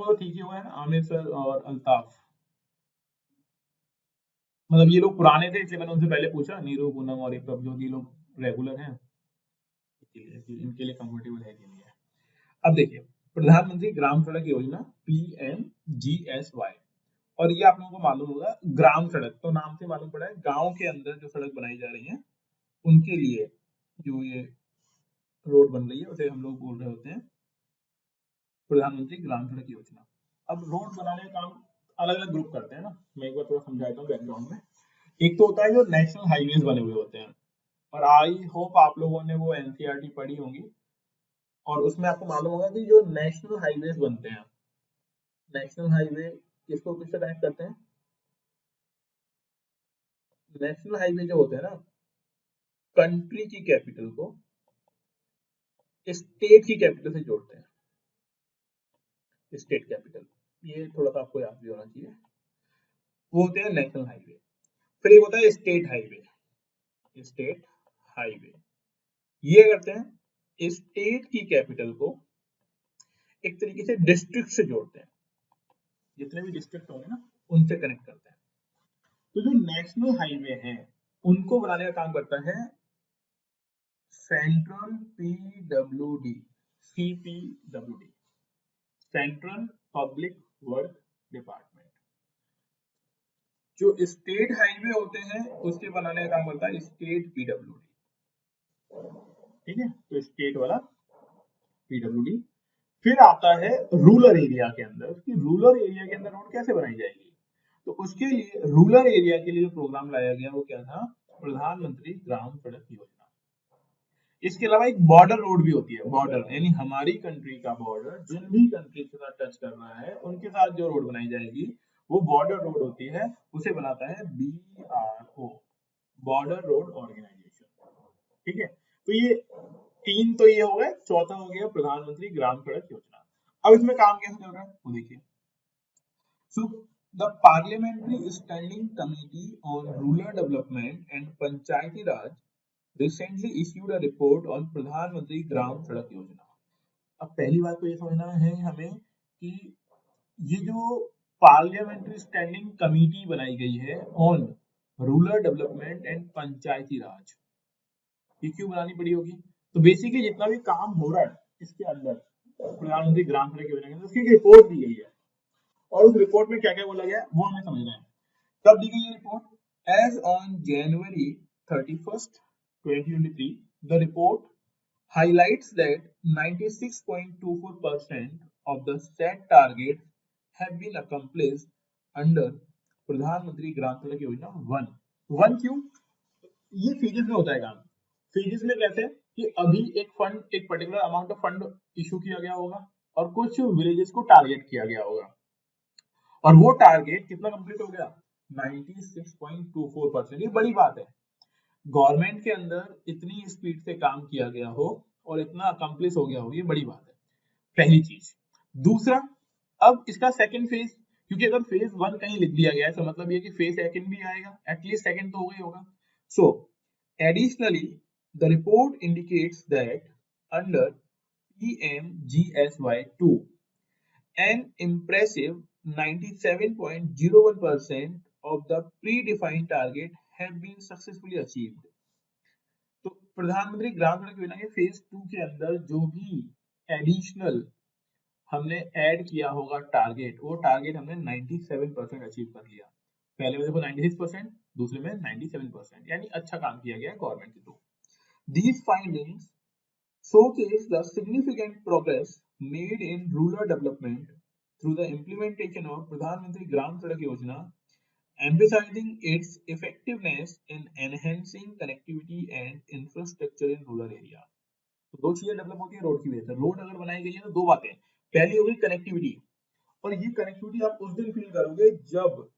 को तो ठीक ही हुआ है ना, आमिर सर और अल्ताफ, मतलब ये लोग पुराने थे इसलिए मैंने उनसे पहले पूछा, नीरू पूनम और एक प्रभजोत, ये लोग रेगुलर हैं इसीलिए कि इनके लिए कंफर्टेबल है कि नहीं है। अब देखिए, प्रधानमंत्री ग्राम सड़क योजना PMGSY, और ये आप लोगों को मालूम होगा ग्राम सड़क, तो नाम से मालूम पड़ा है गांव के अंदर जो सड़क बनाई जा रही है उनके लिए जो ये रोड बन रही है उसे हम लोग बोल रहे होते हैं प्रधानमंत्री ग्राम सड़क योजना। अब रोड बनाने का काम अलग अलग ग्रुप करते हैं ना, मैं एक बार थोड़ा समझाता हूँ बैकग्राउंड में। एक तो होता है जो नेशनल हाईवेज बने हुए होते हैं, और आई होप आप लोगों ने वो एनसीईआरटी पढ़ी होंगी, और उसमें आपको मालूम होगा कि जो नेशनल हाईवेज बनते हैं, नेशनल हाईवे किसको किससे कनेक्ट करते हैं? नेशनल हाईवे जो होते हैं ना, कंट्री की कैपिटल को स्टेट की कैपिटल से जोड़ते हैं, स्टेट कैपिटल, ये थोड़ा सा आपको याद भी होना चाहिए। वो होते हैं नेशनल हाईवे। फिर एक होता है स्टेट हाईवे, स्टेट हाईवे ये करते हैं स्टेट की कैपिटल को एक तरीके से डिस्ट्रिक्ट से जोड़ते हैं, जितने भी डिस्ट्रिक्ट होंगे ना उनसे कनेक्ट करते हैं। तो जो नेशनल हाईवे हैं उनको बनाने का काम करता है central PWD, CPWD, central public work department. जो स्टेट हाईवे होते हैं उसके बनाने का काम करता है स्टेट PWD, ठीक है, तो स्टेट वाला PWD। फिर आता है रूरल एरिया के अंदर, कि रूरल एरिया के अंदर रोड कैसे बनाई जाएगी, तो उसके लिए रूरल एरिया के लिए जो प्रोग्राम लाया गया वो क्या था, प्रधानमंत्री ग्राम सड़क योजना। इसके अलावा एक बॉर्डर रोड भी होती है, बॉर्डर यानी हमारी कंट्री का बॉर्डर जिन भी कंट्री के साथ टच कर रहा है उनके साथ जो रोड बनाई जाएगी वो बॉर्डर रोड होती है, उसे बनाता है BRO, बॉर्डर रोड ऑर्गेनाइजेशन, ठीक है। तो ये तीन तो ये हो गए, चौथा हो गया प्रधानमंत्री ग्राम सड़क योजना। अब इसमें काम कैसे चल रहा है वो देखिए। So the parliamentary standing committee on rural development and Panchayati Raj recently issued a report on प्रधानमंत्री ग्राम सड़क योजना। अब पहली बात तो ये समझना है हमें कि ये जो पार्लियामेंट्री स्टैंडिंग कमेटी बनाई गई है ऑन रूरल डेवलपमेंट एंड पंचायती राज, ये क्यों बनानी पड़ी होगी, तो बेसिकली जितना भी काम हो रहा है इसके अंदर प्रधानमंत्री ग्राम सड़क योजना के अंदर उसकी एक रिपोर्ट दी गई है, और उस रिपोर्ट में क्या क्या बोला गया है वो हमें समझना है। कब दी गई ये रिपोर्ट? As on January 31st 2023 the report highlights that 96.24% of the set targets have been accomplished under प्रधानमंत्री ग्राम सड़क योजना वन क्यों? ये फेजेस में होता है काम। फेजेस में कैसे कि अभी एक फंड, एक particular amount of fund issue किया गया होगा और कुछ विलेजेस को टारगेट किया गया होगा, और वो टारगेट कितना कंप्लीट हो गया, 96.24%। ये बड़ी बात है, गवर्नमेंट के अंदर इतनी स्पीड से काम किया गया हो और इतना अकम्प्लिश हो गया हो, ये बड़ी बात है, पहली चीज। दूसरा, अब इसका सेकंड फेज, क्योंकि अगर फेज 1 कहीं लिख दिया गया है तो मतलब ये कि फेज सेकंड भी आएगा, एटलीस्ट सेकंड तो हो गई होगा। So additionally the report indicates that under PMGSY2 an impressive 97.01% of the predefined target have been successfully achieved। तो प्रधानमंत्री ग्राम सड़क योजना के फेज 2 के अंदर जो भी एडिशनल हमने ऐड किया होगा टारगेट, वो टारगेट हमने 97% अचीव कर लिया। पहले में देखो 96%, दूसरे में 97%, यानी अच्छा काम किया गया गवर्नमेंट के through. These findings showcase the significant progress made in rural development through the implementation of Pradhan Mantri Gram Sadak Yojana, emphasizing its effectiveness in enhancing connectivity and infrastructure in rural area। तो दो चीजें develop होती है road की वजह से। Road अगर बनाई गई है तो दो बातें, पहली हो गई कनेक्टिविटी, और ये कनेक्टिविटी आप उस दिन फील करोगे जब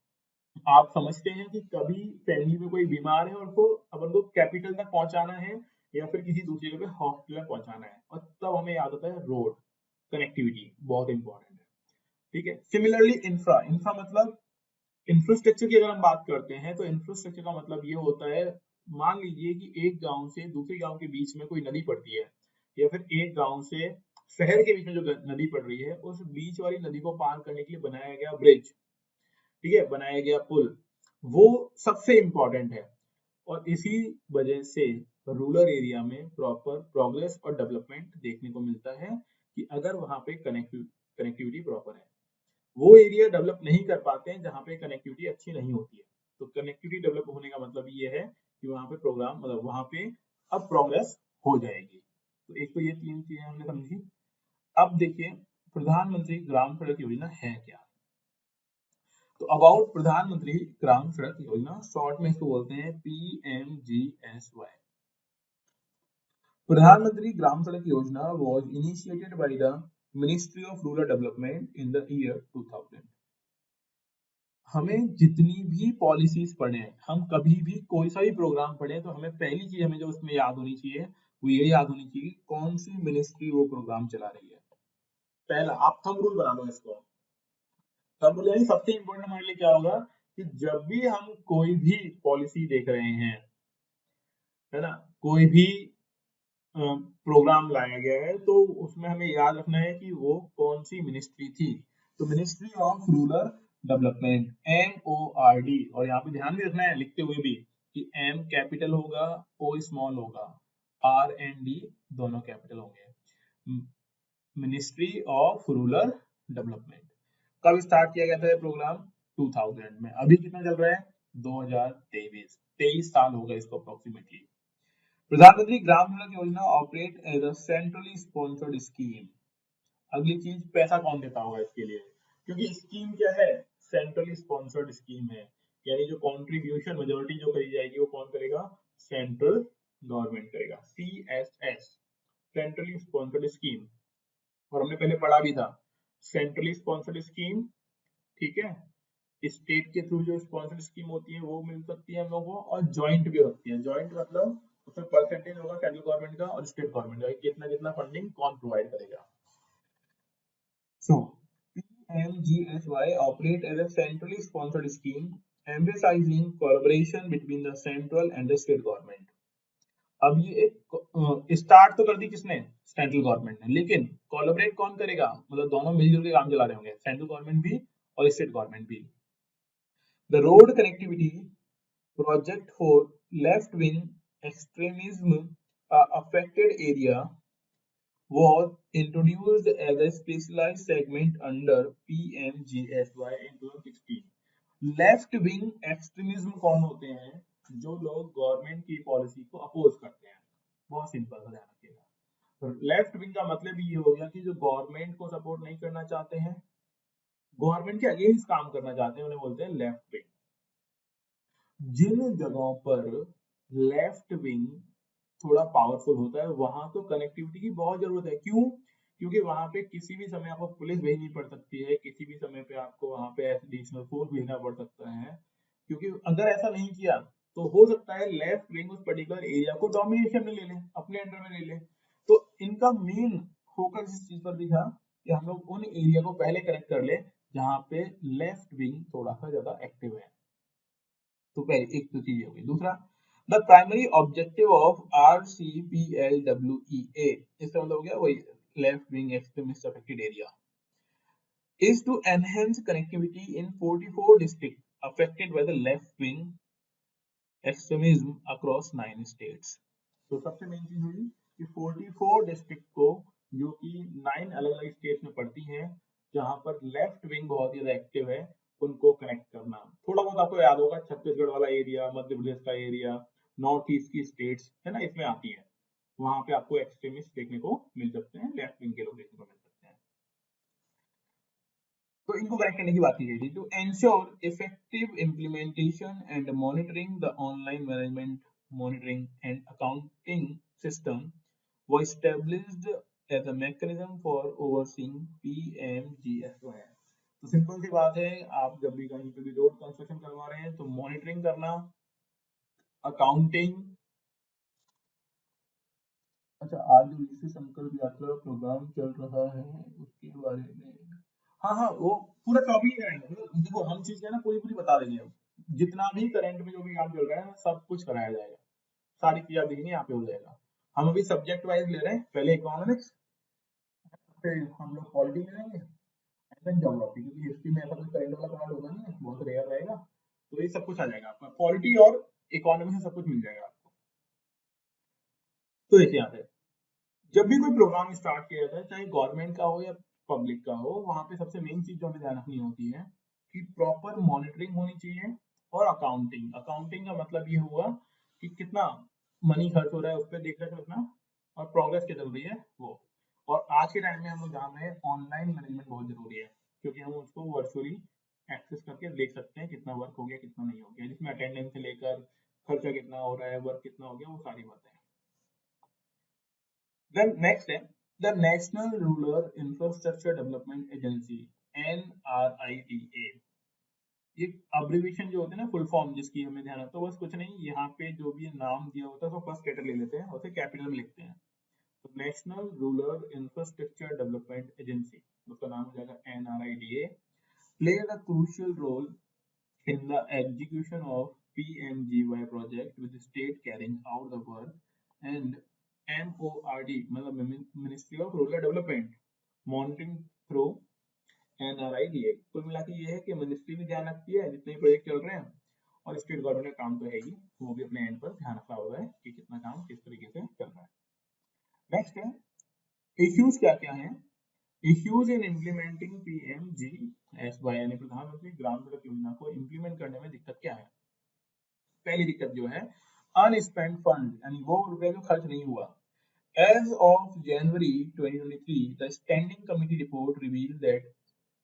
आप समझते हैं कि कभी फैमिली में कोई बीमार है और उसको अपन को कैपिटल तक पहुंचाना है या फिर किसी दूसरी जगह पे हॉस्पिटल तक पहुंचाना है, और तब हमें याद आता है रोड कनेक्टिविटी बहुत इंपॉर्टेंट है, ठीक है। सिमिलरली इंफ्रा, इंफ्रा मतलब इंफ्रास्ट्रक्चर की अगर हम बात करते हैं तो इंफ्रास्ट्रक्चर का मतलब ये होता है, मान लीजिए कि एक गांव से दूसरे गांव के बीच में कोई नदी पड़ती है, या फिर एक गांव से शहर के बीच में जो नदी पड़ रही है, उस बीच वाली नदी को पार करने के लिए बनाया गया ब्रिज, ठीक है, बनाया गया पुल, वो सबसे इम्पोर्टेंट है। और इसी वजह से रूरल एरिया में प्रॉपर प्रोग्रेस और डेवलपमेंट देखने को मिलता है कि अगर वहां पे कनेक्टिविटी प्रॉपर है। वो एरिया डेवलप नहीं कर पाते हैं जहाँ पे कनेक्टिविटी अच्छी नहीं होती है। तो कनेक्टिविटी डेवलप होने का मतलब ये है कि वहां पे प्रोग्राम मतलब वहां पे अब प्रोग्रेस हो जाएगी। तो एक तो ये 3 चीजें हमने समझी। अब देखिए प्रधानमंत्री ग्राम सड़क योजना है क्या। तो अबाउट प्रधानमंत्री ग्राम सड़क योजना, शॉर्ट में इसको बोलते हैं PMGSY। प्रधानमंत्री ग्राम सड़क योजना was initiated by the Ministry of Rural Development in the year 2000। हमें जितनी भी पॉलिसीज पढ़े, हम कभी भी कोई सा भी प्रोग्राम पढ़े, तो हमें पहली चीज हमें जो उसमें याद होनी चाहिए वो ये याद होनी चाहिए कौन सी मिनिस्ट्री वो प्रोग्राम चला रही है। पहला आप थंब रूल बना लो इसको। थंब रूल यानी सबसे इंपॉर्टेंट हमारे लिए क्या होगा कि जब भी हम कोई भी पॉलिसी देख रहे हैं, है ना, कोई भी प्रोग्राम लाया गया है, तो उसमें हमें याद रखना है कि वो कौन सी मिनिस्ट्री थी। तो ministry of rural development, MORD। और यहाँ पे ध्यान भी रखना है लिखते हुए भी कि M कैपिटल होगा, O स्मॉल होगा, R&D दोनों कैपिटल होंगे। Ministry of rural development. कब स्टार्ट किया गया था ये प्रोग्राम? 2000 में। अभी कितना चल रहा है? 23 साल हो गए इसको अप्रोक्सीमेटली। प्रधानमंत्री ग्राम सड़क योजना operate as a centrally sponsored scheme. अगली चीज, पैसा कौन देता होगा इसके लिए? क्योंकि स्कीम क्या है? सेंट्रली स्पॉन्सर्ड स्कीम है, यानी जो कंट्रीब्यूशन मेजोरिटी जो करी जाएगी वो कौन करेगा? सेंट्रल गवर्नमेंट करेगा। CSS, centrally sponsored scheme. और हमने पहले पढ़ा भी था सेंट्रली स्पॉन्सर्ड स्कीम, ठीक है, स्टेट के थ्रू जो स्पॉन्सर्ड स्कीम होती है वो मिल सकती है हम लोगों को, और ज्वाइंट भी होती है। ज्वाइंट मतलब उसमें परसेंटेज होगा सेंट्रल गवर्नमेंट का और स्टेट गवर्नमेंट का, कितना कितना फंडिंग कौन प्रोवाइड करेगा। So, PMGSY operate as a centrally sponsored scheme emphasizing collaboration between the central and the state government। अब ये एक स्टार्ट तो कर दी किसने? सेंट्रल गवर्नमेंट ने, लेकिन कोलैबोरेट कौन करेगा? मतलब दोनों मिलजुल के काम चला रहे होंगे, सेंट्रल गवर्नमेंट भी और स्टेट गवर्नमेंट भी। The road connectivity project for left-wing extremism affected area was introduced as a specialized segment under PMGSY in 2016। Left wing extremism कौन होते हैं? जो लोग गवर्नमेंट की पॉलिसी को अपोज करते हैं। बहुत सिंपल सा ध्यान रखिएगा। लेफ्ट विंग का मतलब ये हो गया कि जो गवर्नमेंट को सपोर्ट नहीं करना चाहते हैं, गवर्नमेंट के अगेंस्ट काम करना चाहते हैं, उन्हें बोलते हैं लेफ्ट विंग। जिन जगहों पर लेफ्ट विंग थोड़ा पावरफुल होता है वहां तो कनेक्टिविटी की बहुत जरूरत है। क्यों? क्योंकि वहां पे किसी भी समय आपको पुलिस भेजनी पड़ सकती है, किसी भी समय पे आपको वहां पे एडिशनल फोर्स भेजना पड़ सकता है। क्योंकि अगर ऐसा नहीं किया तो हो सकता है लेफ्ट विंग उस पर्टिकुलर एरिया को डोमिनेशन में ले ले, अपने अंडर में ले ले। तो इनका मेन फोकस इस चीज पर भी था कि हम लोग उन एरिया को पहले कनेक्ट कर ले जहाँ पे लेफ्ट विंग थोड़ा सा ज्यादा एक्टिव है। तो पहले एक तो चीज हो गई। दूसरा, the primary objective of RCPLWEA, इसका मतलब हो गया वही left wing extremist affected area, is to enhance connectivity in 44 districts affected by the left wing extremism across 9 states। तो सबसे मेन चीज हुई कि 44 डिस्ट्रिक्ट को, जो कि 9 अलग अलग स्टेट्स में पड़ती हैं, जहां पर लेफ्ट विंग बहुत ज्यादा एक्टिव है, उनको कनेक्ट करना। थोड़ा बहुत आपको याद होगा छत्तीसगढ़ वाला एरिया, मध्य प्रदेश का एरिया, नॉर्थ ईस्ट की स्टेट्स है ना, इसमें आती है। वहां पे आपको एक्सट्रीमिस्ट देखने को मिल सकते हैं, लेफ्ट विंग के लोग देखने को मिल सकते हैं। तो इनको कनेक्ट करने की बात की गई थी। To ensure effective implementation and monitoring the online management monitoring and accounting system was established as a mechanism for overseeing PMGSY। तो सिंपल सी बात है, आप जब भी कहीं पे भी रोड कंस्ट्रक्शन करवा रहे हैं तो मॉनिटरिंग करना, अकाउंटिंग। अच्छा, आज जो विशेष संकल्प यात्रा प्रोग्राम चल रहा है उसके बारे में, हाँ हाँ वो पूरा टॉपिक है। देखो हम चीज है ना पूरी पूरी बता देंगे। जितना भी करंट में जो भी काम चल रहा है ना सब कुछ कराया जाएगा, सारी चीजें देखनी यहाँ पे हो जाएगा। हम अभी सब्जेक्ट वाइज ले रहे हैं, पहले इकोनॉमिक्स, फिर हम लोग पॉलिटी ले लेंगे एंड देन ज्योग्राफी, क्योंकि हिस्ट्री में ऐसा कुछ करंट वाला पार्ट होगा नहीं है, बहुत रेयर रहेगा। तो ये सब कुछ आ जाएगा आपका, पॉलिटी और इकोनॉमी से सब कुछ मिल जाएगा आपको। तो देखिए यहाँ पे जब भी कोई प्रोग्राम स्टार्ट किया जाता है, चाहे गवर्नमेंट का हो या पब्लिक का हो, वहां पे सबसे मेन चीज जो हमें ध्यान रखनी होती है कि प्रॉपर मॉनिटरिंग होनी चाहिए और अकाउंटिंग। अकाउंटिंग का मतलब ये हुआ कि कितना मनी खर्च हो रहा है उस पर देख रेख रखना और प्रोग्रेस क्या चल रही है वो। और आज के टाइम में हम लोग जान रहे हैं ऑनलाइन मैनेजमेंट बहुत जरूरी है, क्योंकि हम उसको वर्चुअली एक्सेस करके देख सकते हैं कितना वर्क हो गया कितना नहीं हो गया, जिसमें अटेंडेंस से लेकर खर्चा कितना हो रहा है, वर्क कितना हो गया, वो सारी बातें। Then next है the National Rural Infrastructure Development Agency NRIDA। ये अब्रिविएशन जो होते हैं ना, फुल फॉर्म जिसकी हमें ध्यान रखता है, बस कुछ नहीं, यहाँ पे जो भी नाम दिया होता है उसको फर्स्ट लेटर ले लेते हैं और फिर कैपिटल में लिखते हैं। तो national rural infrastructure development agency, उसका नाम हो जाएगा NRIDA, played a crucial role in the execution of PMGY project with the state carrying out the work, and MORD मतलब ministry of rural development monitoring through NRIDA। कुल मिला के ये है कि मिनिस्ट्री भी ध्यान रखती है जितने प्रोजेक्ट चल रहे हैं, और स्टेट गवर्नमेंट का काम तो है ही, वो भी अपने एंड पर ध्यान रखा हुआ है कि कितना काम किस तरीके से चल रहा है। नेक्स्ट है इश्यूज क्या क्या है। इश्यूज इन इम्प्लीमेंटिंग PMGSY यानी प्रधानमंत्री ग्राम सड़क योजना को इम्प्लीमेंट करने में दिक्कत क्या है। पहली दिक्कत जो है अनस्पेंड फंड, यानी वो रुपए जो खर्च नहीं हुआ। As of January 2023, the Standing Committee report revealed that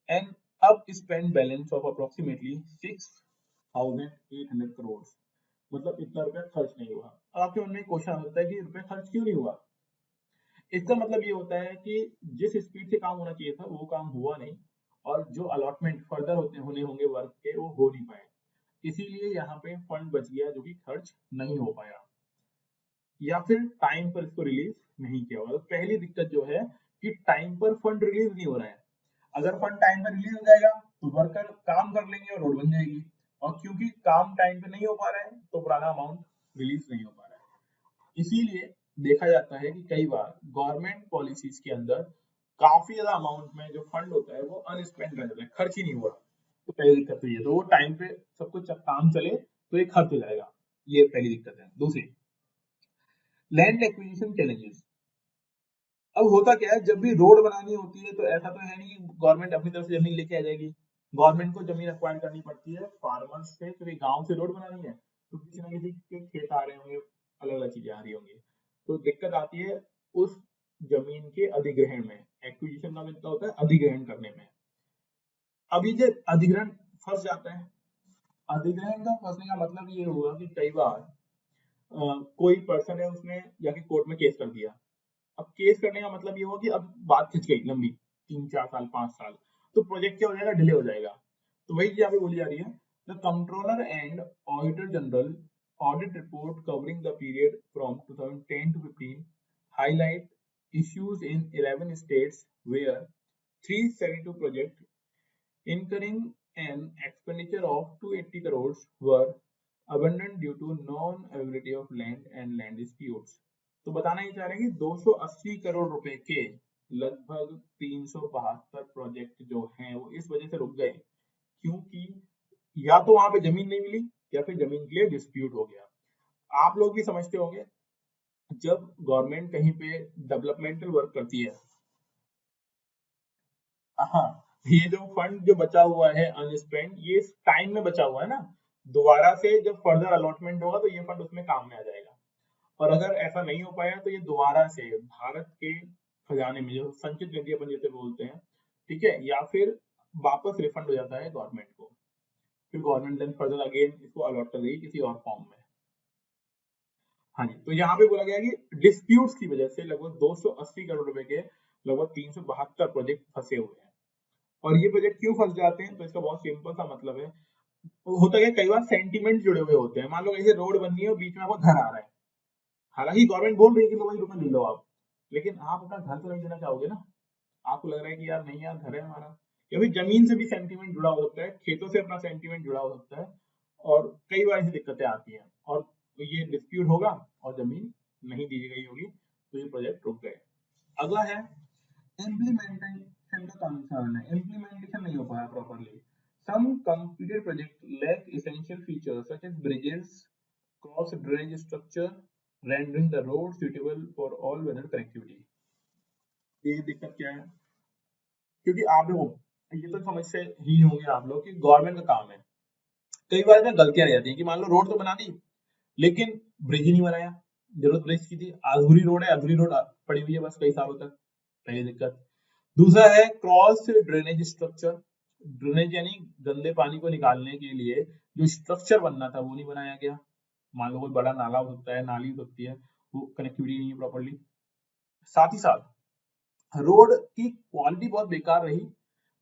an unspent balance of approximately 6,800 crores, मतलब इतना रुपया खर्च नहीं हुआ। अब आपके मन में क्वेश्चन आ सकता है कि रुपया खर्च क्यों नहीं हुआ। इसका मतलब ये होता है कि जिस स्पीड से काम होना चाहिए था वो काम हुआ नहीं, और जो अलॉटमेंट फर्दर होने होंगे वर्क के वो हो नहीं पाए, इसीलिए यहाँ पे फंड बच गया जो कि खर्च नहीं हो पाया, या फिर टाइम पर इसको रिलीज नहीं किया होगा। तो पहली दिक्कत जो है कि टाइम पर फंड रिलीज नहीं हो रहा है। अगर फंड टाइम पर रिलीज हो जाएगा तो वर्कर काम कर लेंगे और रोड बन जाएगी, और क्योंकि काम टाइम पे नहीं हो पा रहा है तो पुराना अमाउंट रिलीज नहीं हो पा रहा है। इसीलिए देखा जाता है कि कई बार गवर्नमेंट पॉलिसीज के अंदर काफी ज्यादा अमाउंट में जो फंड होता है वो अनस्पेंड रह जाता है, खर्च ही नहीं हुआ। तो पहली दिक्कत तो ये, तो वो टाइम पे सब कुछ काम चले तो ये खर्च हो जाएगा, ये पहली दिक्कत है। दूसरी, लैंड एक्विजिशन चैलेंजेस। अब होता क्या है, जब भी रोड बनानी होती है तो ऐसा तो है नहीं कि गवर्नमेंट अपनी तरफ से जमीन लेके आ जाएगी। गवर्नमेंट को जमीन एक्वायर करनी पड़ती है फार्मर्स से, क्योंकि गांव से रोड बनानी है तो किसी ना किसी के खेत आ रहे होंगे, अलग अलग चीजें आ रही होंगी, तो दिक्कत आती है उस जमीन के अधिग्रहण में। एक्विजिशन का मतलब होता है अधिग्रहण करने में। अभी जो अधिग्रहण फंस जाता है, अधिग्रहण का फंसने का मतलब ये हुआ कि कई बार कोई पर्सन है उसने जाके कोर्ट में केस कर दिया। अब केस करने का मतलब ये हुआ कि अब बात खिंच गई लंबी, 3-4 साल 5 साल, तो प्रोजेक्ट क्या हो जाएगा, डिले हो जाएगा। तो वही चीज यहाँ पे बोली जा रही है, the controller and auditor general audit report covering the period from 2010 to 15 highlight issues in 11 states where 372 projects incurring an expenditure of 280 crores were abandoned due to non-availability of land and land disputes। तो बताना ये चाह रहे हैं कि 280 करोड़ रुपए के लगभग 372 प्रोजेक्ट जो हैं वो इस वजह से रुक गए, क्योंकि या तो वहां पे जमीन नहीं मिली या फिर जमीन के लिए डिस्प्यूट हो गया। आप लोग भी समझते होंगे, जब गवर्नमेंट कहीं पे डेवलपमेंटल वर्क करती है, हाँ, ये जो फंड जो बचा हुआ है अनस्पेंड, ये टाइम में बचा हुआ है ना, दोबारा से जब फर्दर अलॉटमेंट होगा तो ये फंड उसमें काम में आ जाएगा। और अगर ऐसा नहीं हो पाया तो ये दोबारा से भारत के खजाने में, जो संचित निधि अपन जिसे बोलते हैं, ठीक है, या फिर वापस रिफंड हो जाता है गवर्नमेंट को, फिर गवर्नमेंट देन फर्दर अगेन इसको अलॉट कर देगी किसी और फॉर्म में। हाँ जी, तो यहाँ पे बोला गया कि डिस्प्यूट्स की वजह से लगभग 280 करोड़ रुपए के लगभग 372 प्रोजेक्ट फंसे हुए हैं। और ये प्रोजेक्ट क्यों फंस जाते हैं, तो इसका बहुत सिंपल सा मतलब है, होता है कई बार सेंटीमेंट जुड़े हुए होते हैं। मान लो ऐसे रोड बननी है और बीच में आपको घर आ रहा है, हालांकि गवर्नमेंट बोल रही है कि लो भाई रुपए ले लो आप, लेकिन आप अपना घर तो नहीं देना चाहोगे ना। आपको लग रहा है कि यार नहीं यार घर है हमारा, या फिर जमीन से भी सेंटीमेंट जुड़ा हो सकता है, खेतों से अपना सेंटीमेंट जुड़ा हो सकता है, और कई बार ऐसी दिक्कतें आती हैं, और तो ये डिस्प्यूट होगा और जमीन नहीं दी गई होगी तो ये प्रोजेक्ट रुक गए। अगला है इम्प्लीमेंटेशन का कंसर्न है, इम्प्लीमेंटेशन नहीं हो पाया properly. Some completed projects lack essential features such as bridges, cross drainage structure, rendering the road suitable for all weather connectivity। ये दिक्कत क्या है? क्योंकि आप देखो, ये तो समझ से ही होंगे आप लोग कि गवर्नमेंट का काम है। कई बार ना गलतियां रह जाती है कि मान लो रोड तो बना दी, लेकिन ब्रिज ही नहीं बनाया। जरूरत ब्रिज की थी, अधूरी रोड है, अधूरी रोड पड़ी हुई है बस कई सालों तक। पहली दिक्कत। दूसरा है क्रॉस ड्रेनेज स्ट्रक्चर। ड्रेनेज यानी गंदे पानी को निकालने के लिए जो स्ट्रक्चर बनना था वो नहीं बनाया गया। मान लो कोई बड़ा नाला हो सकता है, नाली हो सकती है, वो कनेक्टिविटी नहीं है प्रॉपरली। साथ ही साथ रोड की क्वालिटी बहुत बेकार रही,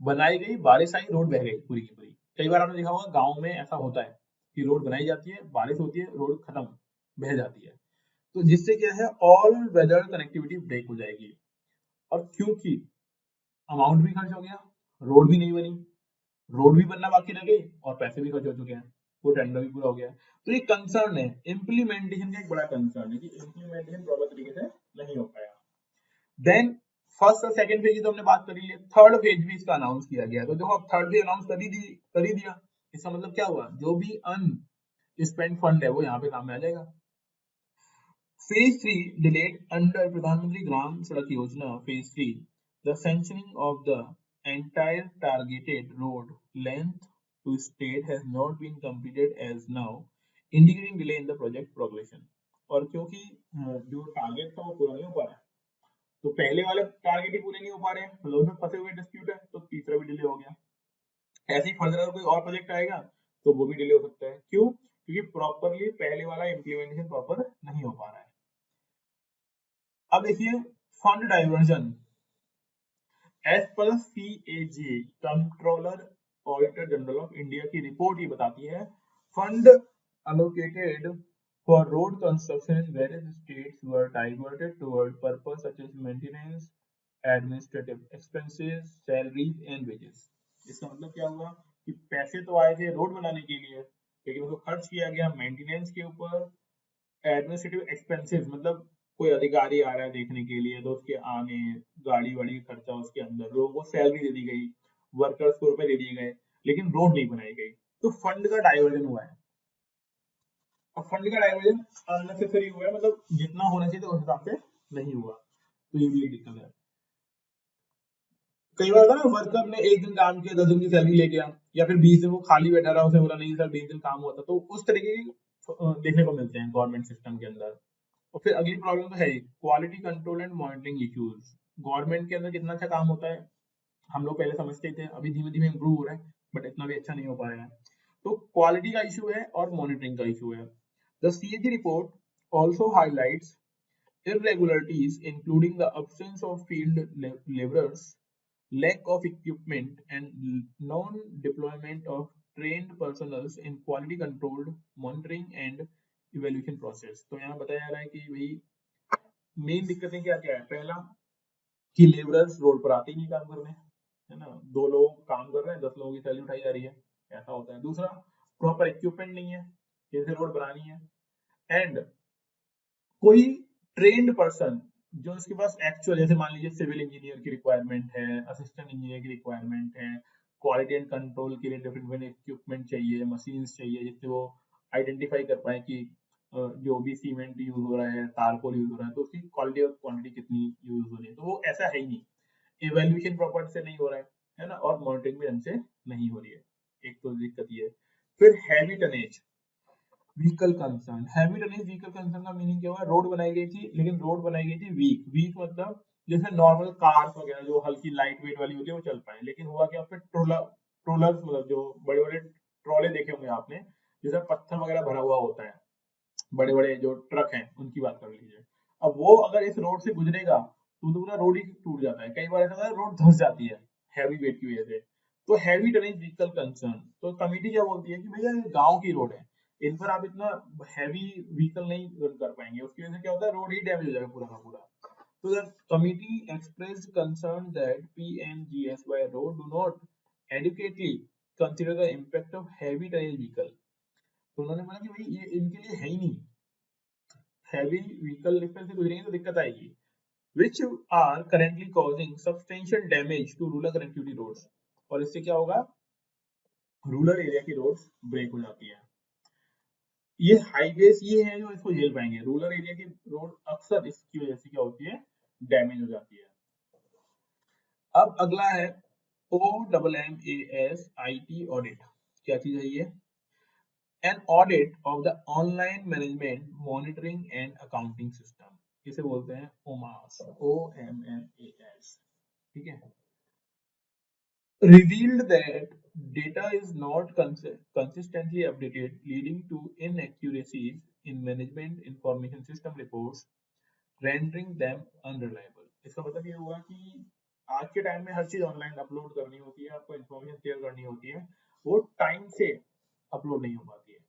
बनाई गई, बारिश आई, रोड बह गई पूरी की पूरी। कई बार आपने देखा होगा गांव में ऐसा होता है कि रोड बनाई जाती है, बारिश होती है, रोड खत्म, बह जाती है। तो जिससे क्या है, ऑल वेदर कनेक्टिविटी ब्रेक हो जाएगी। और क्योंकि अमाउंट भी खर्च हो गया, रोड भी नहीं बनी, रोड भी बनना बाकी रह गई और पैसे भी खर्च हो चुके हैं, वो टेंडर भी पूरा हो गया है। तो ये कंसर्न है, इम्प्लीमेंटेशन का एक बड़ा कंसर्न है कि इम्प्लीमेंटेशन प्रॉपर तरीके से नहीं हो पाया। देन फर्स्ट और सेकंड फेज की तो हमने बात करी है, थर्ड फेज भी इसका अनाउंस किया गया है। तो देखो अब थर्ड फेज अनाउंस कर ही दिया, इसका मतलब क्या हुआ, जो भी अनस्पेंड फंड है वो यहाँ पे काम में आ जाएगा। फेज 3 delayed under प्रधानमंत्री ग्राम सड़क योजना phase 3, the sanctioning of the entire targeted road length to state has not been completed as now, indicating delay in the project progression। और क्योंकि जो टारगेट था वो पूरा नहीं हो पा रहा है, तो पहले वाले टारगेट ही पूरे नहीं हो पा रहे हैं, तो उसमें फंसे हुए डिस्प्यूट है, तो तीसरा भी डिले हो गया। ऐसे ही फर्दर अगर कोई और प्रोजेक्ट आएगा तो वो भी डिले हो सकता है। क्यों? क्योंकि प्रॉपरली पहले वाला इम्प्लीमेंटेशन प्रॉपर नहीं हो पा रहा है। अब देखिए fund diversion. As per CAG, controller auditor general of India की रिपोर्ट ये बताती है, fund allocated for road construction in various states were diverted toward purpose such as maintenance, administrative expenses, salaries and wages। इसका मतलब क्या हुआ कि पैसे तो आए थे रोड बनाने के लिए, लेकिन उसको खर्च किया गया मेंटेनेंस के ऊपर, एडमिनिस्ट्रेटिव एक्सपेंसेस मतलब कोई अधिकारी आ रहा है देखने के लिए तो उसके आने, गाड़ी वाड़ी का खर्चा, उसके अंदर लोगों को सैलरी दे दी गई, वर्कर्स को रुपए दे दिए गए, लेकिन रोड नहीं बनाई गई। तो फंड का डाइवर्जन हुआ है। और फंड का डाइवर्जन अननेसेसरी हुआ है, मतलब जितना होना चाहिए तो उस हिसाब से नहीं हुआ। तो ये भी एक दिक्कत है। कई बार होता है ना, वर्कर ने एक दिन काम किया, 10 दिन की सैलरी ले गया, या फिर 20 दिन वो खाली बैठा रहा, उसे बोला नहीं सर 20 दिन काम हुआ था। तो उस तरीके की देखने को मिलते हैं गवर्नमेंट सिस्टम के अंदर। और फिर अगली प्रॉब्लम तो है ही, quality control and monitoring issues. Government के अंदर कितना अच्छा काम होता है, हम लोग पहले समझते थे, अभी धीमे धीमे इम्प्रूव हो रहा है, बट इतना भी अच्छा नहीं हो पा रहा है। तो क्वालिटी का इशू है और मॉनिटरिंग का इशू है। The CAG report also highlights irregularities including the absence of field laborers, lack of equipment, and non-deployment of trained personnel in quality controlled monitoring and evaluation process। तो यहाँ बताया जा रहा है कि भाई मेन दिक्कतें क्या क्या है। पहला कि लेबरर्स रोड पर आते ही नहीं काम करने, है ना, 2 लोग काम कर रहे हैं, 10 लोगों की सैलरी उठाई जा रही है, ऐसा होता है। दूसरा, प्रॉपर इक्विपमेंट नहीं है जिनसे रोड बनानी है, एंड कोई ट्रेन्ड पर्सन जो इसके पास एक्चुअल, जैसे मान लीजिए सिविल इंजीनियर की रिक्वायरमेंट है, असिस्टेंट इंजीनियर की रिक्वायरमेंट है, क्वालिटी एंड कंट्रोल के लिए डिफरेंट डिफरेंट इक्विपमेंट चाहिए, मशीन्स चाहिए, जिससे वो आइडेंटिफाई कर पाए कि जो भी सीमेंट यूज हो रहा है, तारकोल यूज हो रहा है, तो उसकी क्वालिटी और क्वांटिटी कितनी यूज हो रही है। तो वो ऐसा है ही नहीं, इवेल्युएशन प्रॉपर से नहीं हो रहा है ना, और मॉनिटरिंग भी ढंग से नहीं हो रही है। एक तो दिक्कत ये है। फिर heavy tonnage vehicle concern. Heavy tonnage vehicle concern का मीनिंग क्या हुआ, रोड बनाई गई थी, लेकिन रोड बनाई गई थी वीक। वीक मतलब जैसे नॉर्मल कार्स वगैरह जो हल्की लाइट वेट वाली होती है वो चल पाए, लेकिन हुआ क्या, फिर ट्रोलर्स मतलब जो बड़े बड़े ट्रॉले देखे होंगे आपने, जिसमें पत्थर वगैरह भरा हुआ होता है, बड़े बड़े जो ट्रक हैं उनकी बात कर लीजिए। अब वो अगर इस रोड से गुजरेगा तो पूरा रोड ही टूट जाता है, कई बार ऐसा होता है रोड धंस जाती है हैवी वेट की वजह से। तो हैवी टनेज व्हीकल कंसर्न, तो कमिटी क्या बोलती है कि भैया ये गांव की रोड है, इन पर आप इतना हैवी व्हीकल नहीं रन कर पाएंगे, उसकी वजह से क्या होता है, रोड ही डैमेज हो जाएगा पूरा का पूरा। तो the committee expressed concern that PMGSY road do not adequately consider the impact of heavy tonnage vehicle। तो उन्होंने बोला कि भाई ये इनके लिए है ही नहीं, हैवी व्हीकल इस तरह से गुजरेंगे तो दिक्कत आएगी। which are currently causing substantial damage to rural connectivity roads। और इससे क्या होगा, रूरल एरिया की रोड्स ब्रेक हो जाती है। ये हाईवेज ये है जो इसको झेल पाएंगे, रूरल एरिया की रोड अक्सर इसकी वजह से क्या होती है, डैमेज हो जाती है। अब अगला है OMMAS IT ऑडिट। क्या चीज है ये, an audit of the online management monitoring and accounting system, इसे बोलते हैं ओमास, OMMAS। ठीक है, revealed that data is not consistently updated, leading to inaccuracies in management information system reports, rendering them unreliable। इसका मतलब ये हुआ कि आज के टाइम में हर चीज ऑनलाइन अपलोड करनी होती है, आपको इन्फॉर्मेशन शेयर करनी होती है, वो टाइम से अपलोड नहीं हो पाती है।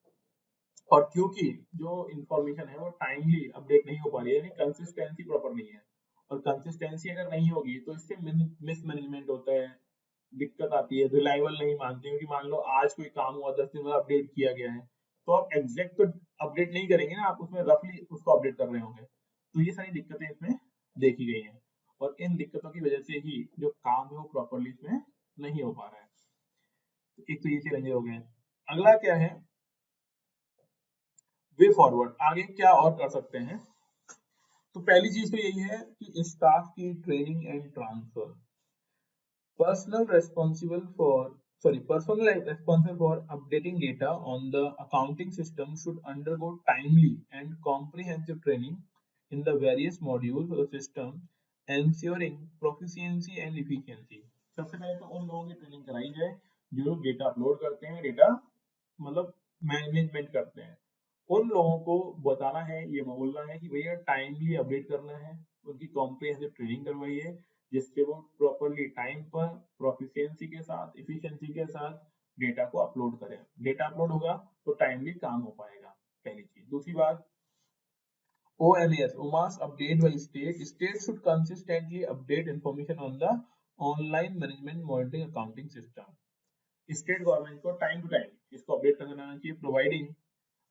और क्योंकि जो इंफॉर्मेशन है वो टाइमली अपडेट नहीं हो पा रही है, यानी कंसिस्टेंसी प्रॉपर नहीं है, और कंसिस्टेंसी अगर नहीं होगी तो इससे मिसमैनेजमेंट होता है, दिक्कत आती है, रिलायबल नहीं मानते, क्योंकि मान लो आज कोई काम हुआ 10 दिन बाद अपडेट किया गया है, तो आप एग्जैक्ट तो अपडेट नहीं करेंगे ना, आप उसमें रफली उसको अपडेट कर रहे होंगे। तो ये सारी दिक्कतें इसमें देखी गई हैं, और इन दिक्कतों की वजह से ही जो काम है वो प्रॉपरली इसमें नहीं हो पा रहा है। एक तो ये चैलेंज हो गए। अगला क्या है, वे फॉरवर्ड, आगे क्या और कर सकते हैं। तो पहली चीज तो यही है कि स्टाफ की training and transfer. Personal responsible for Personnel responsible for updating data on the accounting system should undergo timely and comprehensive training in the various modules of the system, ensuring proficiency and efficiency। सबसे पहले तो उन लोगों की training कराई जाए जो लोग डेटा अपलोड करते हैं, डेटा मतलब मैनेजमेंट करते हैं, उन लोगों को बताना है, ये बोलना है कि भैया टाइमली अपडेट करना है, उनकी कॉम्प्रिहेंसिव ट्रेनिंग करवाइए, जिससे वो प्रॉपरली टाइम पर प्रोफिशिएंसी के साथ एफिशिएंसी के साथ डेटा को अपलोड करें। डेटा अपलोड होगा तो टाइमली काम हो पाएगा, पहली चीज। दूसरी बात, OMAS, OMAS update by state। State should consistently update information on the online management monitoring accounting system। State government को टाइम टू टाइम इसको अपडेट करना चाहिए, providing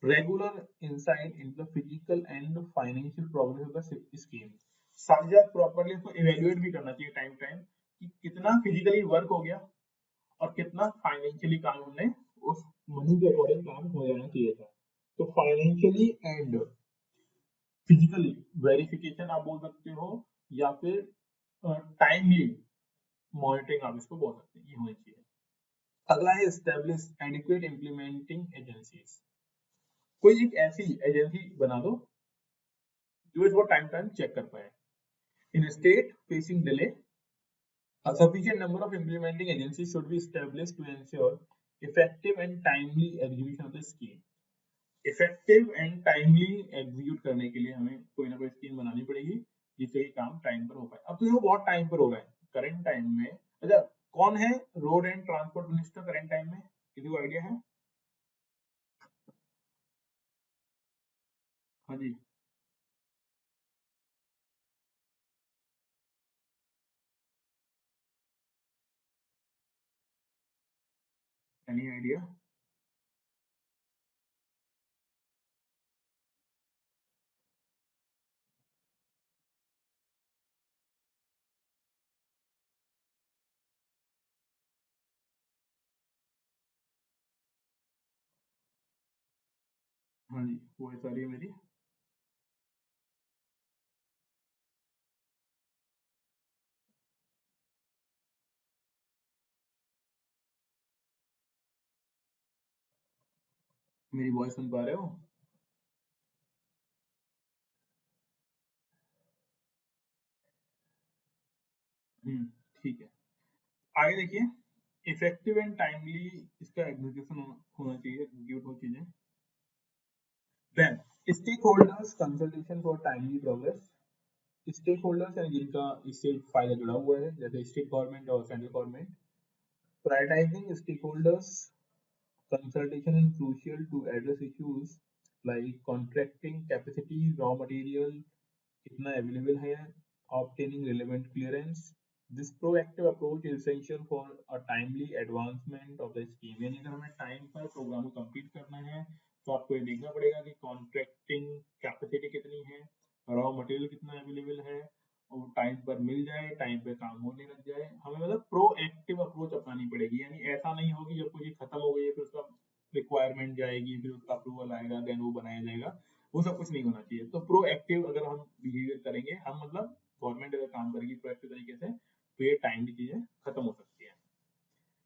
regular insight into the physical and financial progress of the scheme। साथ ही साथ properly इसको evaluate भी करना चाहिए टाइम टाइम कि कितना फिजिकली वर्क हो गया और कितना फाइनेंशियली काम हमने उस मनी के अकॉर्डिंग काम हो जाना चाहिए था। तो फाइनेंशियली एंड फिजिकली वेरिफिकेशन आप बोल सकते हो, या फिर टाइमली मॉनिटरिंग आप इसको बोल सकते हैं, ये होनी चाहिए। अगला है एस्टेब्लिश एडिक्वेट इम्प्लीमेंटिंग एजेंसीज। कोई एक ऐसी एजेंसी बना दो जो इसको टाइम टाइम चेक कर पाए। इन state facing delay, a sufficient number of implementing agencies should be established to ensure effective and timely execution of the scheme। Effective and timely execute करने के लिए हमें कोई ना कोई स्कीम बनानी पड़ेगी जिससे कि काम टाइम पर हो पाए। अब तो ये बहुत टाइम पर हो रहा है करंट टाइम में। अच्छा, कौन है road and transport minister current time में, किसी को आइडिया है? हाँ जी, एनी आइडिया? हाँ जी, वो है सारी मेरी। मेरी वॉइस सुन पा रहे हो? हम्म, ठीक है। आगे देखिए, इफेक्टिव एंड टाइमली इसका एग्जीक्यूशन होना चाहिए, एग्जीक्यूट हो चीजें। Then stakeholders consultation for timely progress. Stakeholders यानी जिनका इससे फायदा जुड़ा हुआ है, जैसे स्टेट गवर्नमेंट और central government. Prioritising stakeholders consultation is crucial to address issues like contracting capacity, raw material कितना available है, obtaining relevant clearance। This proactive approach is essential for a timely advancement of the scheme। यानी अगर हमें time पर programme को complete करना है तो आपको ये देखना पड़ेगा कि कॉन्ट्रैक्टिंग कैपेसिटी कितनी है, रॉ मटेरियल कितना अवेलेबल है, टाइम पर मिल जाए, टाइम पे काम होने लग जाए। हमें मतलब प्रोएक्टिव अप्रोच अपनानी पड़ेगी, यानी ऐसा नहीं हो कि जब कोई चीज खत्म हो गई है फिर उसका रिक्वायरमेंट जाएगी, फिर उसका अप्रूवल आएगा, देन वो बनाया जाएगा। वो सब कुछ नहीं होना चाहिए। तो प्रोएक्टिव अगर हम बिहेवियर करेंगे, हम मतलब गवर्नमेंट अगर काम करेगी प्रोएक्टिव तरीके से, तो ये टाइमली चीजें खत्म हो सकती है।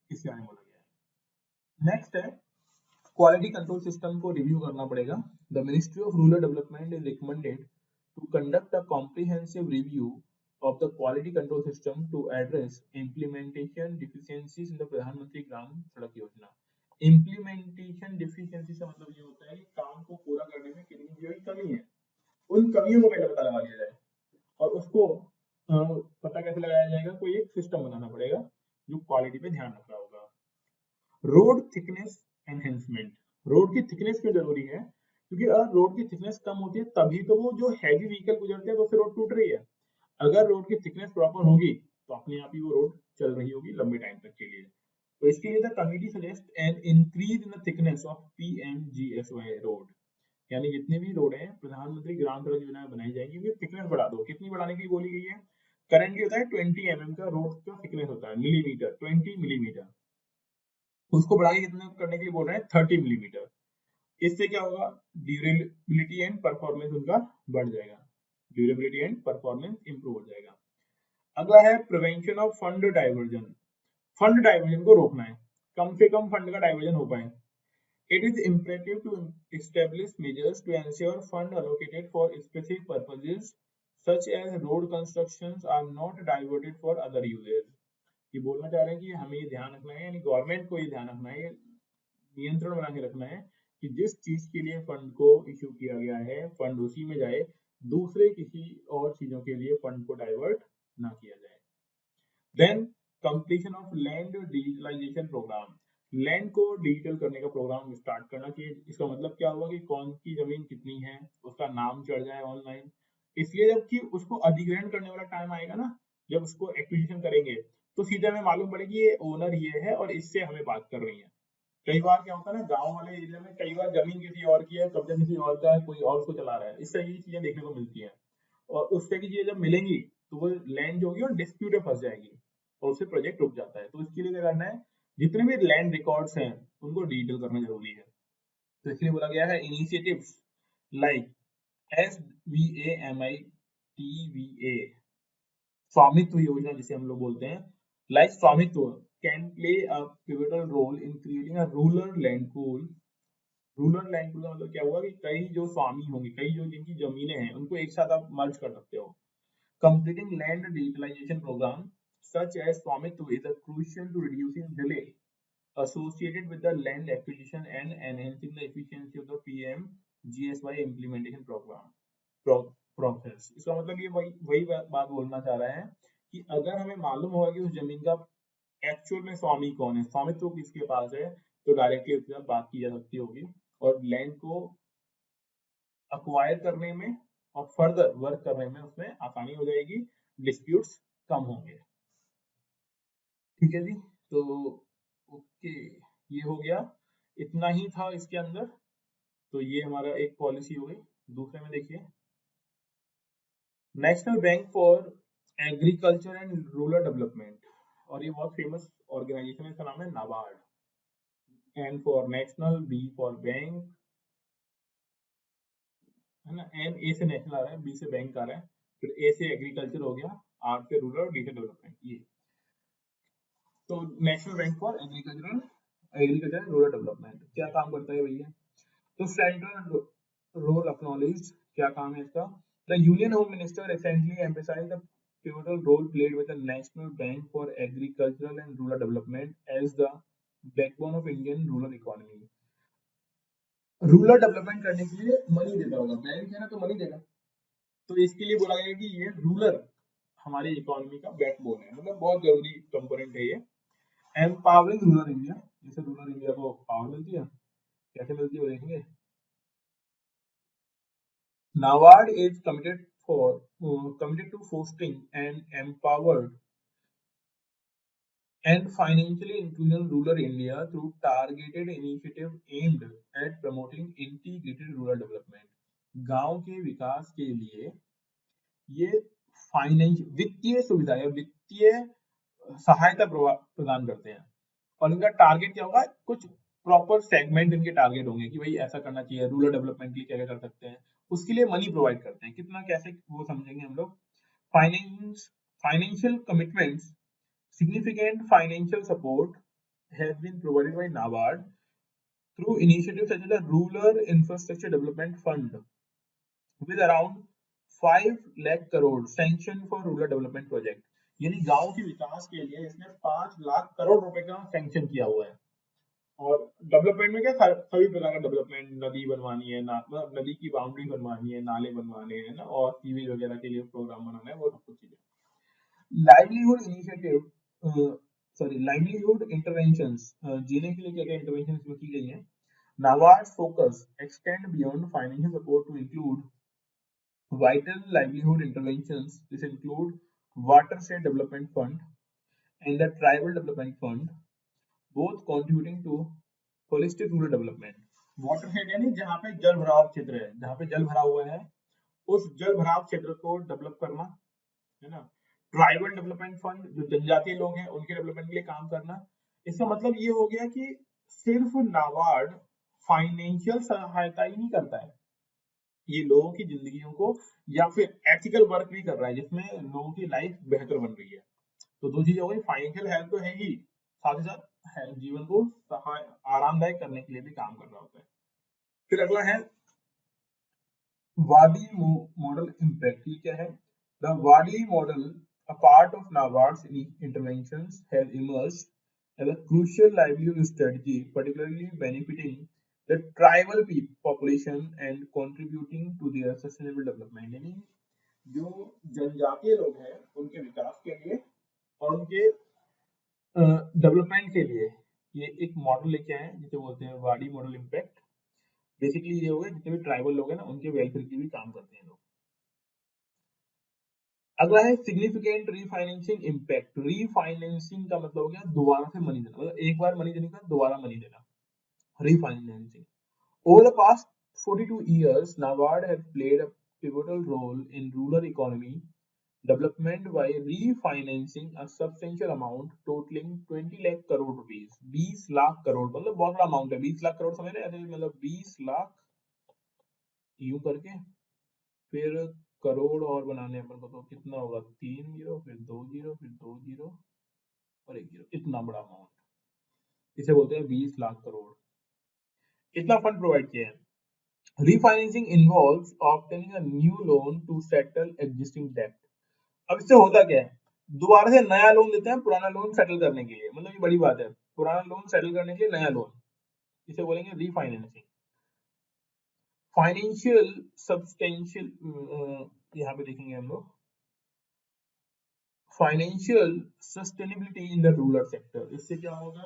इसके आगे बोला गया है। नेक्स्ट है क्वालिटी कंट्रोल सिस्टम को रिव्यू करना पड़ेगा। The ministry of rural development is recommended to conduct a comprehensive review of the quality control system to address implementation deficiencies in the प्रधानमंत्री ग्राम सड़क योजना। इम्प्लीमेंटेशन डिफिशियंसी से मतलब ये होता है कि काम को पूरा करने में कितनी चीजों की कमी है, उन कमियों को पहले पता लगा लिया जाए और उसको पता कैसे लगाया जाएगा, कोई एक सिस्टम बनाना पड़ेगा जो क्वालिटी पे ध्यान रख रहा होगा। Road thickness enhancement. रोड की थिकनेस क्यों जरूरी है? क्योंकि अगर रोड की थिकनेस कम होती है तभी तो वो जो हैवी व्हीकल गुजरते हैं तो उससे रोड टूट रही है। अगर रोड की थिकनेस प्रॉपर होगी तो अपने आप ही वो रोड चल रही होगी लंबे टाइम तक के लिए। तो इसके लिए the committee suggest an increase in the thickness of PMGSY road, यानी जितने भी रोड हैं प्रधानमंत्री ग्राम सड़क योजना में बनाई जाएंगी उनकी थिकनेस बढ़ा दो। कितनी बढ़ाने की बोली गई है? करंटली होता है 20 mm का रोड का थिकनेस होता है, मिलीमीटर, 20 मिलीमीटर। उसको बढ़ा के कितने करने के लिए बोल रहे हैं? 30 मिलीमीटर। इससे क्या होगा? ड्यूरेबिलिटी एंड परफॉर्मेंस उनका बढ़ जाएगा, ड्यूरेबिलिटी एंड परफॉर्मेंस इंप्रूव हो जाएगा। अगला है prevention of fund diversion. Fund diversion को रोकना है, कम से कम फंड का डाइवर्जन हो पाए। It is imperative to establish measures to ensure fund allocated for specific purposes such as road constructions are not diverted for other uses. ये बोलना चाह रहे हैं कि हमें ये ध्यान रखना है, यानी गवर्नमेंट को ये ध्यान रखना है, नियंत्रण बना के रखना है कि जिस चीज के लिए फंड को इश्यू किया गया है फंड उसी में जाए, दूसरे किसी और चीजों के लिए फंड को डाइवर्ट ना किया जाए। Then completion of land digitalisation programme. Land को डिजिटल करने का प्रोग्राम स्टार्ट करना चाहिए। इसका मतलब क्या हुआ कि कौन की जमीन कितनी है उसका नाम चढ़ जाए ऑनलाइन। इसलिए जबकि उसको अधिग्रहण करने वाला टाइम आएगा ना, जब उसको एक्विजिशन करेंगे तो सीधे हमें मालूम पड़ेगी ये ओनर ये है और इससे हमें बात कर रही है। कई बार क्या होता है ना, गांव वाले एरिया में कई बार जमीन किसी और की है, कब्जा किसी और का है, कोई और उसको चला रहा है, इस तरह की चीजें देखने को मिलती है। और उस तरह की चीजें जब मिलेंगी तो वो लैंड जो होगी और डिस्प्यूट में फंस जाएगी और उससे प्रोजेक्ट रुक जाता है। तो इसके लिए क्या करना है, जितने भी लैंड रिकॉर्ड्स हैं उनको डिजिटल करना जरूरी है। तो इसलिए बोला गया है इनिशिएटिव्स लाइक SVAMITVA, स्वामित्व योजना जिसे हम लोग बोलते हैं, like Swamitva can play a pivotal role in creating a rural land pool. Rural land pool का मतलब क्या हुआ कि कई जो स्वामी होंगे, कई जो जिनकी जमीनें हैं उनको एक साथ आप मर्ज कर सकते हो। Completing land digitalisation programme such as स्वामित्व is a crucial to reducing delay associated with the land acquisition and enhancing the efficiency of the PMGSY implementation process। इसका मतलब ये वही वही बात बोलना चाह रहा है कि अगर हमें मालूम होगा कि उस जमीन का एक्चुअल में स्वामी कौन है, स्वामित्व किसके पास है, तो डायरेक्टली उसके साथ बात की जा सकती होगी और लैंड को अक्वायर करने में और फर्दर वर्क करने में उसमें आसानी हो जाएगी, डिस्प्यूट्स कम होंगे। ठीक है जी, तो ओके, ये हो गया, इतना ही था इसके अंदर। तो ये हमारा एक पॉलिसी हो गई। दूसरे में देखिए, national bank for agriculture and rural development, और ये बहुत फेमस ऑर्गेनाइजेशन है, इसका नाम है NABARD. N for national, B for bank, है ना, एन ए से नेशनल आ रहा है, बी से बैंक आ रहा है, फिर ए से एग्रीकल्चर हो गया, आर से रूरल और डी से डेवलपमेंट। ये तो national bank for agriculture and rural development क्या काम करता है भैया? तो सेंट्रल रोल एक्नॉलेज्ड, क्या काम है इसका? The union home minister recently emphasised the pivotal role played by the National Bank for Agricultural and Rural Development as the backbone of Indian rural economy। Rural development करने के लिए money देता होगा, bank है ना तो मनी देगा। तो इसके लिए बोला गया कि ये रूरल हमारी इकोनॉमी का बैकबोन है, मतलब बहुत जरूरी कंपोनेंट है ये। एम्पावरिंग रूरल इंडिया, जैसे रूरल इंडिया को पावर मिलती है, कैसे मिलती है वो देखेंगे। NABARD is committed to fostering an empowered and financially inclusive rural India through targeted initiative aimed at promoting integrated rural development। गांव के विकास के लिए ये फाइनेंस वित्तीय सुविधा या वित्तीय सहायता प्रदान करते हैं। और इनका टारगेट क्या होगा, कुछ प्रॉपर सेगमेंट इनके टारगेट होंगे कि भाई ऐसा करना चाहिए, रूरल डेवलपमेंट के लिए क्या क्या कर सकते हैं, उसके लिए मनी प्रोवाइड करते हैं। कितना कैसे वो समझेंगे हम लोग। Financial commitments, significant financial support has been provided by NABARD through initiatives such as the Rural Infrastructure Development Fund with around 5 lakh crore sanction for rural development project। यानी गांव के विकास के लिए इसने 5 लाख करोड़ रुपए का सैंक्शन किया हुआ है। और डेवलपमेंट में क्या सभी प्रकार का डेवलपमेंट, नदी बनवानी है, मतलब नदी की बाउंड्री बनवानी है, नाले बनवाने हैं ना, और सीवेज वगैरह के लिए प्रोग्राम बनाना है, वो सब कुछ चीजें। लाइवलीहुड इनिशिएटिव लाइवलीहुड इंटरवेंशंस, जीने के लिए क्या क्या इंटरवेंशन इसमें की गई है। NABARD focus extend beyond financial support to include vital livelihood interventions. This include watershed development fund and the tribal development fund, both contributing to holistic rural development। watershed यानी जहाँ पे जल भराव क्षेत्र है, जहाँ पे जल भरा हुआ है, उस जल भराव क्षेत्र को डेवलप करना है ना। ट्राइबल डेवलपमेंट फंड, जो जनजातीय लोग हैं उनके डेवलपमेंट के लिए काम करना। इसका मतलब ये हो गया कि सिर्फ नाबार्ड फाइनेंशियल सहायता ही नहीं करता है, ये लोगों की जिंदगियों को या फिर एथिकल वर्क भी कर रहा है जिसमें लोगों की लाइफ बेहतर बन रही है। तो दो चीजें हो गई, फाइनेंशियल हेल्प तो है ही, साथ ही साथ जीवन को आरामदायक करने के लिए भी काम कर रहा होता है। फिर अगला है वाडी मॉडल इम्पैक्ट। ये क्या है। द वाडी model, a part of NABARD's interventions, has emerged as a crucial livelihood strategy, particularly benefiting the tribal population and contributing to their sustainable development। यानी जो जनजातीय लोग हैं उनके विकास के लिए और उनके डेवलपमेंट के लिए ये एक मॉडल लेके आए हैं जिसे बोलते हैं वाडी मॉडल इम्पैक्ट। बेसिकली ये हो गया जितने भी ट्राइबल लोग हैं ना उनके वेलफेयर की भी काम करते हैं लोग। अगला है सिग्निफिकेंट रीफाइनेंसिंग इम्पैक्ट। रीफाइनेंसिंग का मतलब हो गया दोबारा से मनी देना, मतलब एक बार मनी देने का दोबारा मनी देना, refinancing. Over the past 42 years, NABARD has played a pivotal role in rural economy development by refinancing a substantial amount totaling 20 lakh crore rupees। 20 lakh crore, मतलब बहुत बड़ा अमाउंट है। 20 लाख करोड़ समझ रहे हैं, मतलब 20 लाख यूं करके फिर करोड़ और बनाने अपन को तो कितना होगा, 3 जीरो फिर 2 जीरो फिर 2 जीरो और 1 जीरो, इतना बड़ा अमाउंट, इसे बोलते हैं 20 लाख करोड़। इतना फंड प्रोवाइड किया है। Refinancing involves obtaining a new loan to settle existing debt. अब इससे होता क्या है, दोबारा से नया लोन देते हैं पुराना लोन सेटल करने के लिए, मतलब ये बड़ी बात है, पुराना लोन सेटल करने के लिए नया लोन, इसे बोलेंगे रीफाइनेंसिंग। फाइनेंशियल सब्सटेंशियल, यहाँ पे देखेंगे हम लोग financial sustainability in the rural sector. इससे क्या होगा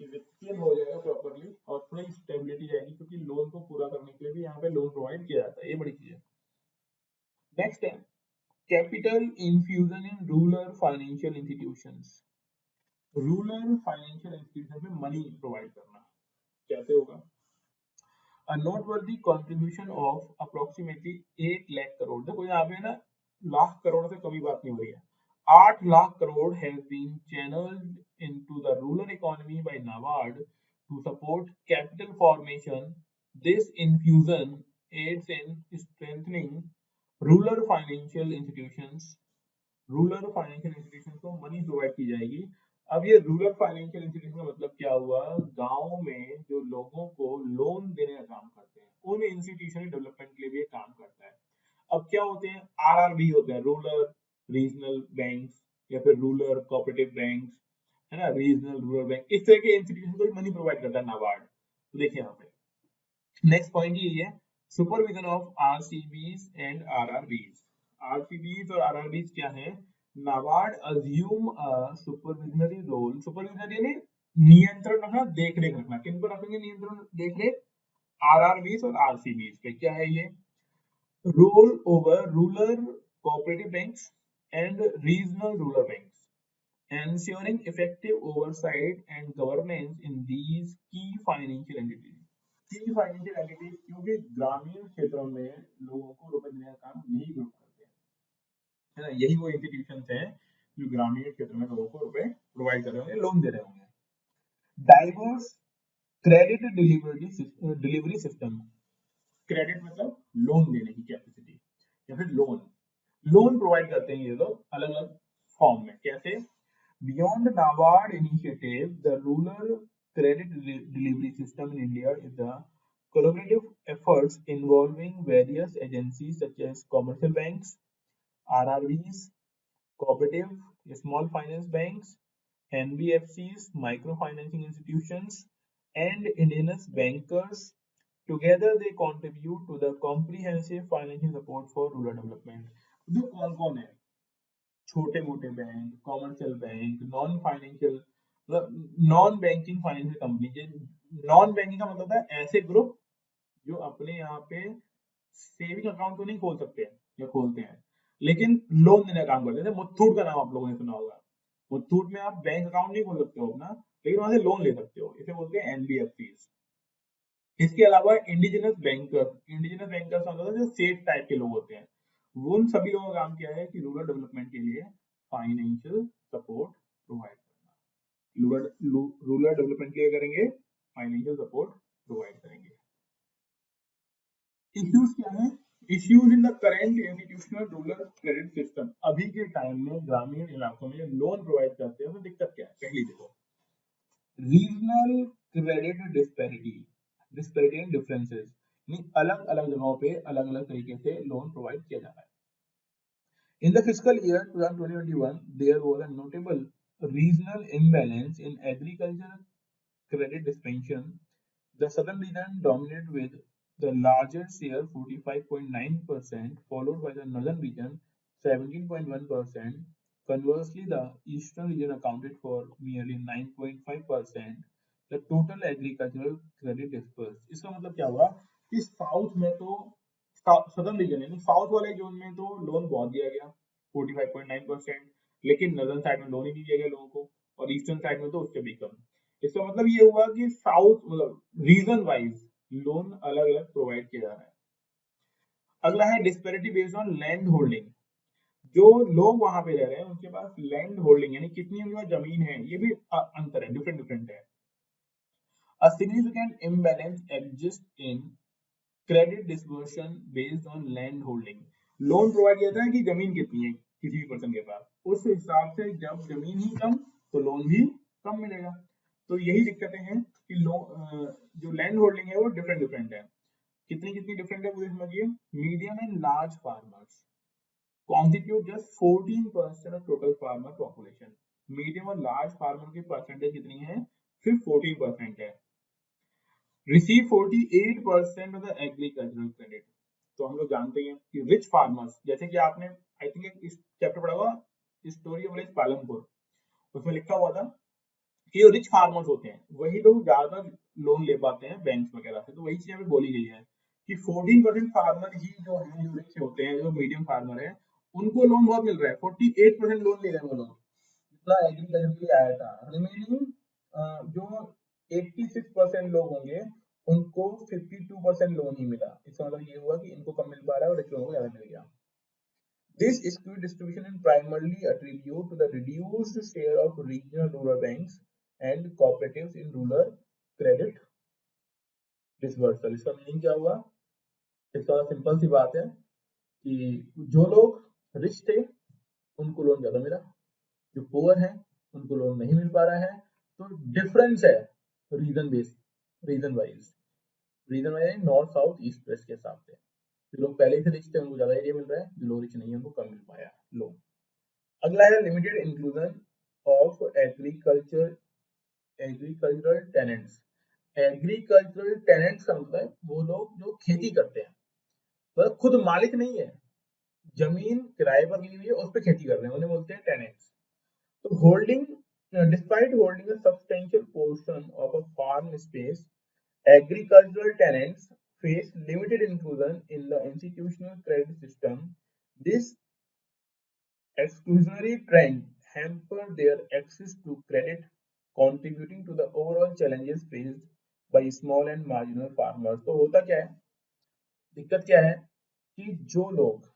कि वित्तीय हो जाएगा प्रॉपर्ली और थोड़ी स्टेबिलिटी जाएगी, क्योंकि लोन को पूरा करने के लिए भी यहाँ पे लोन प्रोवाइड किया जाता है, ये बड़ी चीज है। नेक्स्ट है capital infusion in rural financial institutions. Rural financial institution में मनी प्रोवाइड करना कैसे होगा। A noteworthy contribution of approximately 8 lakh crore, देखो यहाँ पे ना लाख करोड़ से कमी बात नहीं हो रही है, 8 lakh crore has been channeled into the rural economy by NABARD to support capital formation। This infusion aids in strengthening rural financial institutions। Rural financial institution को मनी प्रोवाइड की जाएगी। अब ये रूरल फाइनेंशियल इंस्टीट्यूशन का मतलब क्या हुआ, गांव में जो लोगों को लोन देने का काम करते हैं उन इंस्टीट्यूशन डेवलपमेंट के लिए भी काम करता है। अब क्या होते हैं, आरआरबी होते हैं, रूरल रीजनल बैंक्स, या फिर रूरल कोऑपरेटिव बैंक्स, है ना, रीजनल रूरल बैंक, इस तरह के इंस्टीट्यूशन को मनी प्रोवाइड करता है नाबार्ड। तो देखिए यहाँ पे नेक्स्ट पॉइंट ये है supervision of RCBs and RRBs. RCBs और आरआरबीज क्या है, NABARD assume a supervisory role. Supervisory यानी नियंत्रण रखना, देख रेख रखना, किन पर रखेंगे नियंत्रण देख रेख, आरआरबीज और आरसीबीज पे। क्या है ये, roll over rural cooperative banks and regional rural banks, ensuring effective oversight and governance in these key financial entities। की फाइनेंशियल एंटिटीज, क्योंकि ग्रामीण क्षेत्रों में लोगों को रुपए देने का काम यही ग्रुप करते हैं। है ना, यही वो इंस्टीट्यूशन हैं जो ग्रामीण क्षेत्र में लोगों को रुपए प्रोवाइड कर रहे होंगे, लोन दे रहे होंगे। Diverse credit delivery system, credit मतलब लोन देने की कैपेसिटी या फिर लोन, लोन प्रोवाइड करते हैं ये लोग अलग अलग फॉर्म में। कैसे? Beyond NABARD initiative the rural credit delivery system in India is the collaborative efforts involving various agencies such as commercial banks, RRBs, cooperative, small finance banks, NBFCs, microfinancing institutions, and indigenous bankers. Together, they contribute to the comprehensive financial support for rural development. जो कौन कौन है? छोटे मोटे bank, commercial bank, non financial मतलब non banking financial company. Non banking का मतलब है ऐसे ग्रुप जो अपने यहाँ पे सेविंग अकाउंट तो नहीं खोल सकते या खोलते हैं लेकिन लोन देने का काम करते हैं। जैसे मुथूट का नाम आप लोगों ने सुना होगा। मुथूट में आप बैंक अकाउंट नहीं खोल सकते हो अपना, लेकिन वहां से लोन ले सकते हो, इसे बोलते हैं एनबीएफसी। इसके अलावा इंडिजिनस बैंकर्स मतलब जो सेठ टाइप के लोग होते हैं, वो उन सभी लोगों का काम क्या है कि रूरल डेवलपमेंट के लिए फाइनेंशियल सपोर्ट प्रोवाइड करना। रूरल डेवलपमेंट के लिए करेंगे, फाइनेंशियल सपोर्ट प्रोवाइड करेंगे। इश्यूज क्या है? Issues in the current institutional rural credit system, अभी के टाइम में ग्रामीण इलाकों में लोन प्रोवाइड करते हैं तो दिक्कत क्या है? पहली देखो, regional credit disparity and differences, अलग अलग जगहों पे अलग अलग तरीके से लोन प्रोवाइड किया जा रहा है। In the fiscal year 2021 there was a notable regional imbalance in agricultural credit dispensation. The southern region dominated with the larger share 45.9%, followed by the northern region 17.1%. Conversely, the eastern region accounted for nearly 9.5%. The total agricultural credit dispersed. इसका मतलब क्या हुआ कि south में तो southern reason यानी south वाले zone में तो लोन बहुत दिया गया 45.9%, लेकिन नॉर्दर्न साइड में लोन ही नहीं दिया गया लोगों को, और ईस्टर्न साइड में तो उससे भी कम। इसका मतलब ये हुआ कि साउथ मतलब रीजन वाइज लोन अलग अलग प्रोवाइड किया जा रहा है। अगला है disparity based on land holding, जो लोग वहां पे रह रहे हैं उनके पास लैंड होल्डिंग यानी कितनी उनके पास जमीन है, ये भी अंतर है, डिफरेंट है। A significant imbalance exists in credit dispersion based on land holding. Loan provide किया जाता है कि जमीन कितनी है किसी भी पर्सन के पास, उस हिसाब से जब जमीन ही कम तो लोन भी कम मिलेगा। तो यही दिक्कतें हैं कि जो लैंड होल्डिंग है वो डिफरेंट है। कितनी कितनी डिफरेंट है पूरी समझिए। Medium and large farmers constitute just 14% of total farmer population. Medium और लार्ज फार्मर की परसेंटेज कितनी है? सिर्फ 14% है। Receive 48% of the agricultural credit. तो हम लोग जानते हैं कि रिच फार्मर्स, जैसे कि आपने आई थिंक एक चैप्टर पढ़ा हुआ स्टोरी ऑफ विलेज पालमपुर, उसमें लिखा हुआ था कि जो रिच फार्मर्स होते हैं वही लोग ज्यादा लोन ले पाते हैं बैंक वगैरह से। तो वही चीज हमें बोली गई है कि 14% फार्मर ही जो है जो रिच होते हैं, जो मीडियम फार्मर है, उनको लोन बहुत मिल रहा है। 48% लोन ले रहे हैं वो लोग जितना एग्रीकल्चर के लिए आया था। रिमेनिंग जो 86% लोग होंगे उनको 52% लोन ही मिला। इसका मतलब ये हुआ कि इनको कम मिल पा रहा है और रिच लोगों को ज्यादा मिल गया। This skewed distribution is primarily attributed to the reduced share of regional rural banks and cooperatives in rural credit disbursal. इसका मीनिंग क्या हुआ? इसका सिंपल सी बात है कि जो लोग रिच थे उनको लोन ज्यादा मिला, जो पुअर हैं उनको लोन नहीं मिल पा रहा है। तो डिफरेंस है region wise, region wise north south east west के हिसाब से। जो लोग पहले से रिच थे उनको ज्यादा एरिया मिल रहा है, जो लोग रिच नहीं है उनको कम मिल पाया लोन। अगला है limited inclusion of agricultural tenants. Agricultural tenants का मतलब है वो लोग जो खेती करते हैं, मतलब खुद मालिक नहीं है, जमीन किराए पर ली हुई है उस पर खेती कर रहे हैं, उन्हें बोलते हैं टेनेंट्स। तो holding despite holding a substantial portion of a farm space, agricultural tenants face limited inclusion in the institutional credit system. This exclusionary trend hamper their access to credit, contributing to the overall challenges faced by small and marginal farmers. तो होता क्या है, दिक्कत क्या है कि जो लोग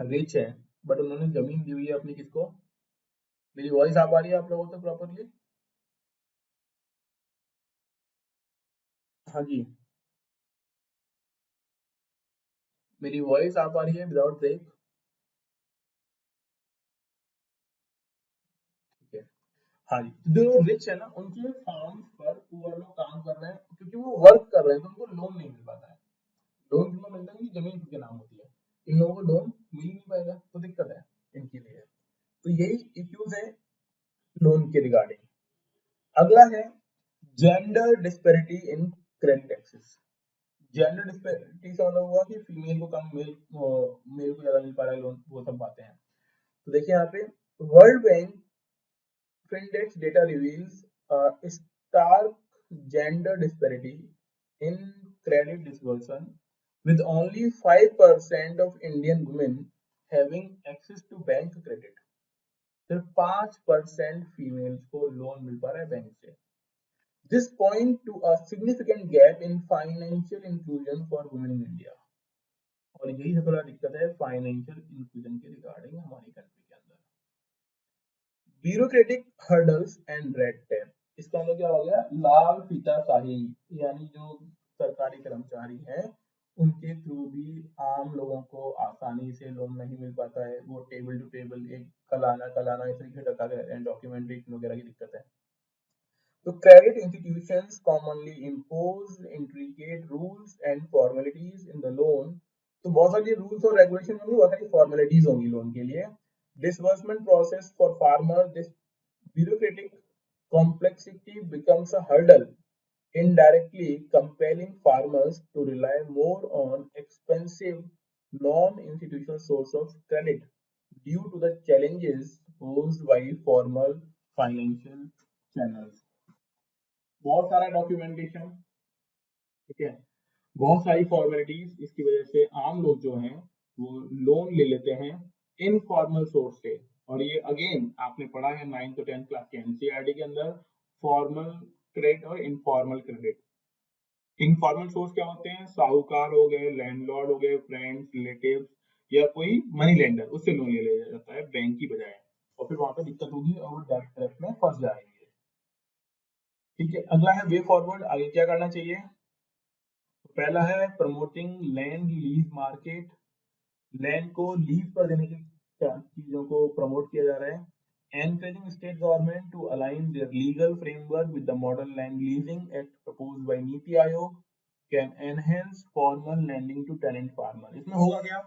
रिच है बट उन्होंने जमीन दी हुई है अपनी किसको। मेरी वॉइस आ पा रही है आप लोगों को प्रॉपरली? हाँ जी, मेरी वॉइस आ पा रही है विदाउट ब्रेक? ठीक है। हाँ जी, जो रिच है ना उनके फार्म पर पुअर लोग काम कर रहे हैं क्योंकि वो वर्क कर रहे हैं तो उनको लोन नहीं मिल पाता है। लोन कितना मिलता है, उनकी जमीन किसके नाम होती है। इन लोगों को लोन मिल ही नहीं पाएगा तो दिक्कत है इनके लिए। तो यही इश्यूज है लोन के रिगार्डिंग। अगला है gender disparity in credit access. Gender disparity से मतलब हुआ कि फीमेल को कम, मेल को ज्यादा मिल पा रहा है लोन, वो सब बातें हैं। तो देखिए यहाँ पे world bank Findex data reveals a stark gender disparity in credit disbursement, with only 5% of Indian women having access to bank credit. सिर्फ 5% फीमेल्स को लोन मिल पा रहा है बैंक से। This point to a significant gap in financial inclusion for women in India. और यही सबसे बड़ा दिक्कत है फाइनेंशियल इंक्लूजन के रिगार्डिंग हमारी कंट्री के अंदर। Bureaucratic hurdles and red tape, इसका मतलब क्या हो गया, लाल फीताशाही, यानी जो सरकारी कर्मचारी हैं उनके थ्रू भी आम लोगों को आसानी से लोन नहीं मिल पाता है। वो टेबल टू टेबल एक कल आना इस तरीके से करता रहते हैं, डॉक्यूमेंटेशन वगैरह की दिक्कत है। तो credit institutions commonly impose intricate rules and formalities in the loan. तो बहुत सारी रूल्स और रेगुलेशन होंगी, बहुत सारी फॉर्मेलिटीज होंगी लोन के लिए। Disbursement process for farmer, this bureaucratic complexity becomes a hurdle, indirectly compelling farmers to rely more on expensive non-institutional source of credit due to the challenges posed by formal financial channels। बहुत सारा documentation, ठीक है, बहुत सारी formalities, इसकी वजह से आम लोग जो हैं वो लोन ले लेते हैं इनफॉर्मल सोर्स से। और ये अगेन आपने पढ़ा है 9th to 10th क्लास के एनसीईआरटी के अंदर, फॉर्मल क्रेडिट और इनफॉर्मल क्रेडिट। इनफॉर्मल सोर्स क्या होते हैं, साहूकार हो गए, लैंडलॉर्ड हो गए, फ्रेंड्स, रिलेटिव्स या कोई मनी लेंडर, उससे लोन ले लिया जाता है बैंक की बजाय। और फिर वहां पे दिक्कत होगी और वो डेट ट्रैप में फंस जाएंगे। ठीक है, अगला है वे फॉरवर्ड, आगे क्या करना चाहिए। तो पहला है promoting land lease market, land को लीज पर देने की चीजों को प्रमोट किया जा रहा है। Encouraging state government to align their legal framework with the model land leasing act proposed by NITI Aayog can enhance formal lending to tenant farmer. इसमें होगा क्या,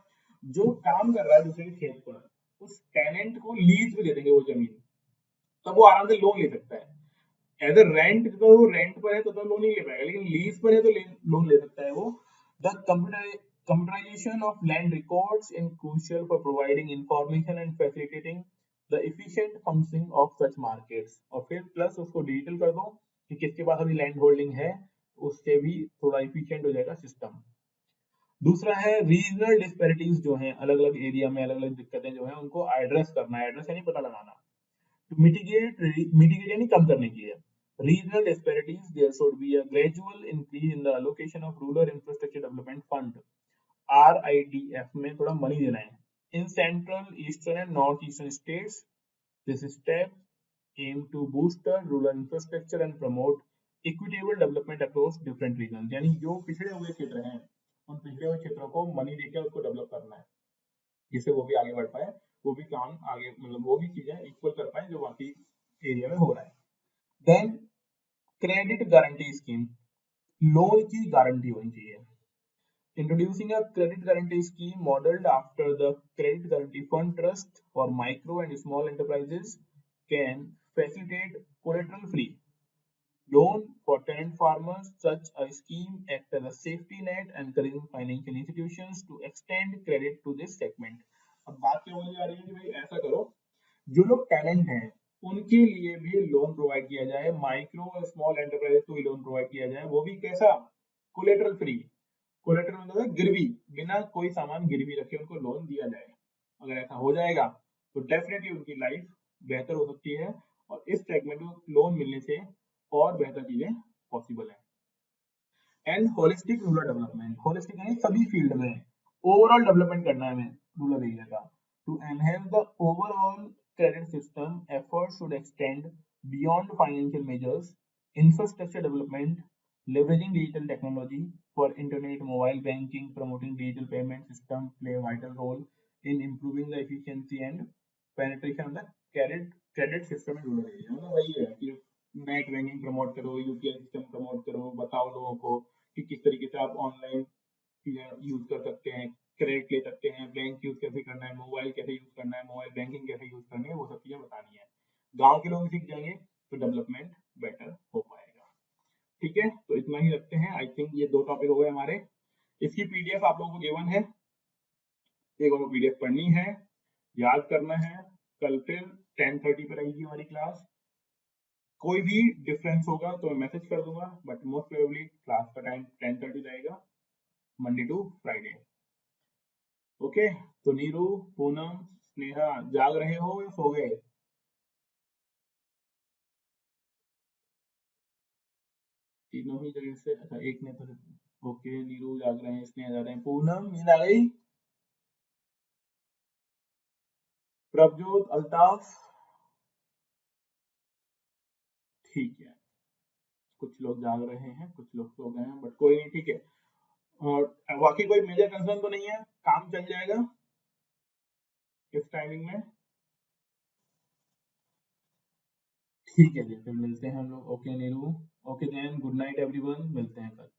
जो काम कर रहा है दूसरे के खेत पर, उस टेनेंट को लीज पे दे देंगे वो जमीन, तब वो आराम से लोन ले सकता है। एज रेंट, तो वो रेंट पर है तो लोन नहीं ले पाएगा, लेकिन लीज पर है तो लोन ले सकता है वो। The computerization of land records is crucial for providing information and facilitating the efficient functioning of such markets। और फिर प्लस उसको डिजिटल कर दो कि किसके पास अभी लैंड होल्डिंग है, उससे भी थोड़ा इफिशियंट हो जाएगा सिस्टम। दूसरा है रीजनल डिस्पैरिटीज जो हैं, अलग अलग एरिया में अलग अलग दिक्कतें जो हैं उनको एड्रेस करना है, एड्रेस यानी पता लगाना। To mitigate यानी कम करने के लिए regional disparities, there should be a gradual increase in the allocation of Rural Infrastructure Development Fund RIDF में थोड़ा मनी देना है in central, eastern and north eastern states। This step aim to boost the rural infrastructure and promote equitable development across different regions। यानी जो पिछड़े हुए क्षेत्र हैं उन पिछड़े हुए क्षेत्रों को मनी देकर उसको डेवलप करना है, जिससे वो भी आगे बढ़ पाए, वो भी काम आगे, मतलब वो भी चीजें इक्वल कर पाए जो बाकी एरिया में हो रहा है। Then credit guarantee scheme, loan की गारंटी होनी चाहिए। Introducing a credit guarantee scheme modelled after the credit guarantee fund trust for micro and small enterprises can facilitate collateral free loan for tenant farmers। Such a scheme acts as a safety net, encouraging financial institutions to extend credit to this segment। अब बात क्या बोली जा रही है कि भाई ऐसा करो, जो लोग टैलेंट हैं उनके लिए भी लोन प्रोवाइड किया जाए, माइक्रो और स्मॉल एंटरप्राइजेस को भी लोन प्रोवाइड किया जाए, वो भी कैसा, कोलेटरल फ्री। कोलेटरल मतलब है गिरवी, बिना कोई सामान गिरवी रखे उनको लोन दिया जाए। अगर ऐसा हो जाएगा तो डेफिनेटली उनकी लाइफ बेहतर हो सकती है और इस सेगमेंट में लोन मिलने से और बेहतर चीजें पॉसिबल है। And holistic rural development, holistic यानी सभी फील्ड में ओवरऑल डेवलपमेंट करना है हमें रूरल एरिया का। To enhance the overall credit system, efforts should extend beyond financial measures. Infrastructure development, leveraging digital technology for internet, mobile banking, promoting digital payment system play a vital role in improving the efficiency and penetration of the credit system in rural area. मतलब वही है कि net banking promote करो, UPI system promote करो, बताओ लोगों को कि किस तरीके से आप ऑनलाइन यूज कर सकते हैं, क्रेडिट ले सकते हैं, बैंक यूज कैसे करना है, मोबाइल कैसे यूज करना है, मोबाइल बैंकिंग कैसे यूज करनी है, वो सब चीजें बतानी है। गांव के लोग सीख जाएंगे तो डेवलपमेंट बेटर हो पाएगा। ठीक है, तो इतना ही रखते हैं। आई थिंक ये 2 टॉपिक हो गए हमारे। इसकी पीडीएफ आप लोगों को गिवन है, एक और पीडीएफ पढ़नी है, याद करना है। कल फिर 10:30 पर आएगी हमारी क्लास। कोई भी डिफरेंस होगा तो मैं मैसेज कर दूंगा, बट मोस्ट प्रोबेबली क्लास का टाइम 10:30 रहेगा, मंडे टू फ्राइडे। ओके, तो नीरू, पूनम, स्नेहा जाग रहे हो या सो गए? तीनों ही जगह से, अच्छा एक ने तो, ओके नीरू जाग रहे हैं, स्नेहा जाग रहे हैं, पूनम नींद आ गई, प्रभजोत, अल्ताफ, ठीक है। कुछ लोग जाग रहे हैं, कुछ लोग सो गए हैं, बट कोई नहीं, ठीक है। और बाकी कोई मेजर कंसर्न तो नहीं है, काम चल जाएगा इस टाइमिंग में? ठीक है जी, फिर मिलते हैं हम लोग। Okay Neeru, okay then, good night everyone, मिलते हैं कल।